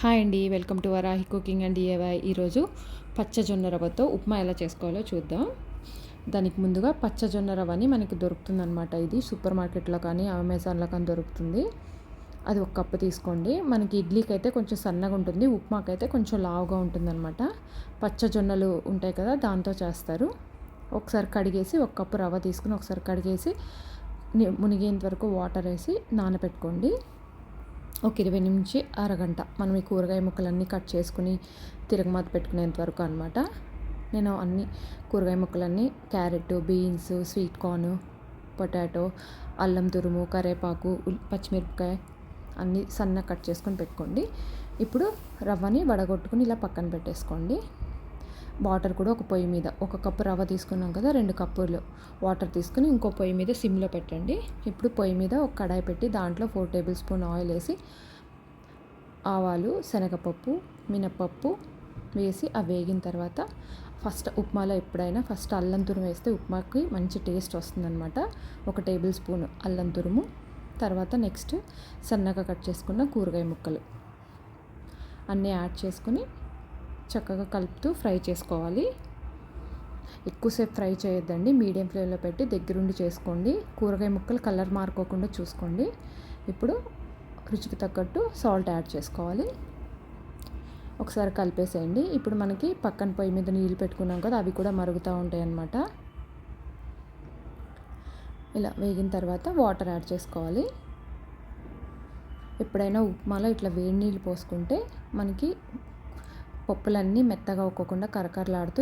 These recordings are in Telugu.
హాయ్ అండి, welcome to Varahi cooking and DIY. ఈరోజు పచ్చజొన్న రవ్వతో ఉప్మా ఎలా చేసుకోవాలో చూద్దాం. దానికి ముందుగా పచ్చజొన్న రవ్వని మనకి దొరుకుతుందన్నమాట. ఇది సూపర్ మార్కెట్లో కానీ అమెజాన్లో కానీ దొరుకుతుంది. అది ఒక కప్పు తీసుకోండి. మనకి ఇడ్లీకి అయితే కొంచెం సన్నగా ఉంటుంది, ఉప్మాకి అయితే కొంచెం లావుగా ఉంటుందన్నమాట. పచ్చజొన్నలు ఉంటాయి కదా, దాంతో చేస్తారు. ఒకసారి కడిగేసి ఒక కప్పు రవ్వ తీసుకుని ఒకసారి కడిగేసి మునిగేంత వరకు వాటర్ వేసి నానబెట్టుకోండి. ఒక 20 నుంచి అరగంట మనం ఈ కూరగాయ ముక్కలన్నీ కట్ చేసుకుని తిరగమాత పెట్టుకునేంత వరకు అనమాట. నేను అన్ని కూరగాయ ముక్కలన్నీ carrot, beans, sweet corn, potato, అల్లం తురుము, కరివేపాకు, పచ్చిమిరపకాయ అన్నీ సన్నగా కట్ చేసుకొని పెట్టుకోండి. ఇప్పుడు రవ్వని వడగొట్టుకుని ఇలా పక్కన పెట్టేసుకోండి. వాటర్ కూడా ఒక పొయ్యి మీద ఒక కప్పు రవ్వ తీసుకున్నాం కదా, 2 కప్పులు వాటర్ తీసుకుని ఇంకో పొయ్యి మీద సిమ్లో పెట్టండి. ఇప్పుడు పొయ్యి మీద ఒక కడాయి పెట్టి దాంట్లో 4 టేబుల్ స్పూన్ ఆయిల్ వేసి ఆవాలు, శనగపప్పు, మినపప్పు వేసి అవి వేగిన తర్వాత ఫస్ట్ ఉప్మాలో ఎప్పుడైనా ఫస్ట్ అల్లం తురుము వేస్తే ఉప్మాకి మంచి టేస్ట్ వస్తుందన్నమాట. 1 టేబుల్ స్పూన్ అల్లం తురుము, తర్వాత నెక్స్ట్ సన్నగా కట్ చేసుకున్న కూరగాయ ముక్కలు అన్నీ యాడ్ చేసుకుని చక్కగా కలుపుతూ ఫ్రై చేసుకోవాలి. ఎక్కువసేపు ఫ్రై చేయొద్దండి, మీడియం ఫ్లేమ్లో పెట్టి దగ్గరుండి చేసుకోండి. కూరగాయ ముక్కలు కలర్ మారుకోకుండా చూసుకోండి. ఇప్పుడు రుచికి తగ్గట్టు సాల్ట్ యాడ్ చేసుకోవాలి. ఒకసారి కలిపేసేయండి. ఇప్పుడు మనకి పక్కన పొయ్యి మీద నీళ్ళు పెట్టుకున్నాం కదా, అవి కూడా మరుగుతూ ఉంటాయి అన్నమాట. ఇలా వేగిన తర్వాత వాటర్ యాడ్ చేసుకోవాలి. ఎప్పుడైనా ఉప్మాలో ఇట్లా వేడి నీళ్ళు పోసుకుంటే మనకి పప్పులన్నీ మెత్తగా ఒక్కోకుండా కరకరలాడుతూ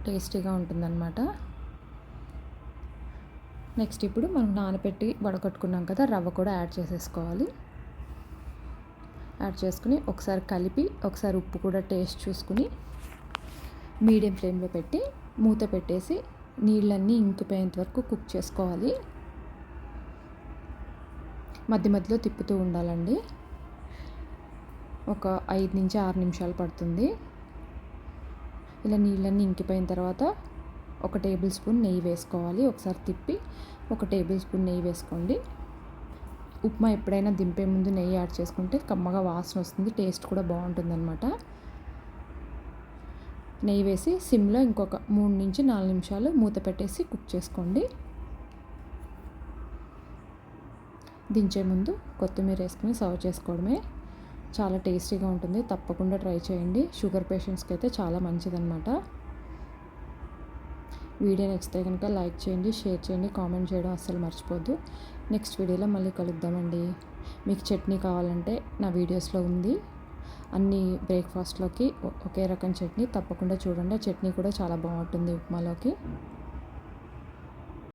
టేస్టీగా ఉంటుందన్నమాట. నెక్స్ట్ ఇప్పుడు మనం నానబెట్టి వడకట్టుకున్నాం కదా, రవ్వ కూడా యాడ్ చేసేసుకోవాలి. యాడ్ చేసుకుని ఒకసారి కలిపి ఒకసారి ఉప్పు కూడా టేస్ట్ చూసుకుని మీడియం ఫ్లేమ్లో పెట్టి మూత పెట్టేసి నీళ్ళన్నీ ఇంకిపోయేంత వరకు కుక్ చేసుకోవాలి. మధ్య మధ్యలో తిప్పుతూ ఉండాలండి. ఒక 5 నుంచి 6 నిమిషాలు పడుతుంది. ఇలా నీళ్ళన్నీ ఇంకిపోయిన తర్వాత 1 టేబుల్ స్పూన్ నెయ్యి వేసుకోవాలి. ఒకసారి తిప్పి 1 టేబుల్ స్పూన్ నెయ్యి వేసుకోండి. ఉప్మా ఎప్పుడైనా దింపే ముందు నెయ్యి యాడ్ చేసుకుంటే కమ్మగా వాసన వస్తుంది, టేస్ట్ కూడా బాగుంటుందన్నమాట. నెయ్యి వేసి సిమ్లో ఇంకొక 3 నుంచి 4 నిమిషాలు మూత పెట్టేసి కుక్ చేసుకోండి. దించే ముందు కొత్తిమీర వేసుకుని సర్వ్ చేసుకోవడమే. చాలా టేస్టీగా ఉంటుంది, తప్పకుండా ట్రై చేయండి. షుగర్ పేషెంట్స్కి అయితే చాలా మంచిదన్నమాట. వీడియో నచ్చితే కనుక లైక్ చేయండి, షేర్ చేయండి, కామెంట్ చేయడం అస్సలు మర్చిపోద్దు. నెక్స్ట్ వీడియోలో మళ్ళీ కలుద్దామండి. మీకు చట్నీ కావాలంటే నా వీడియోస్లో ఉంది. అన్ని బ్రేక్ఫాస్ట్లోకి ఒకే రకం చట్నీ తప్పకుండా చూడండి. చట్నీ కూడా చాలా బాగుంటుంది ఉప్మాలోకి.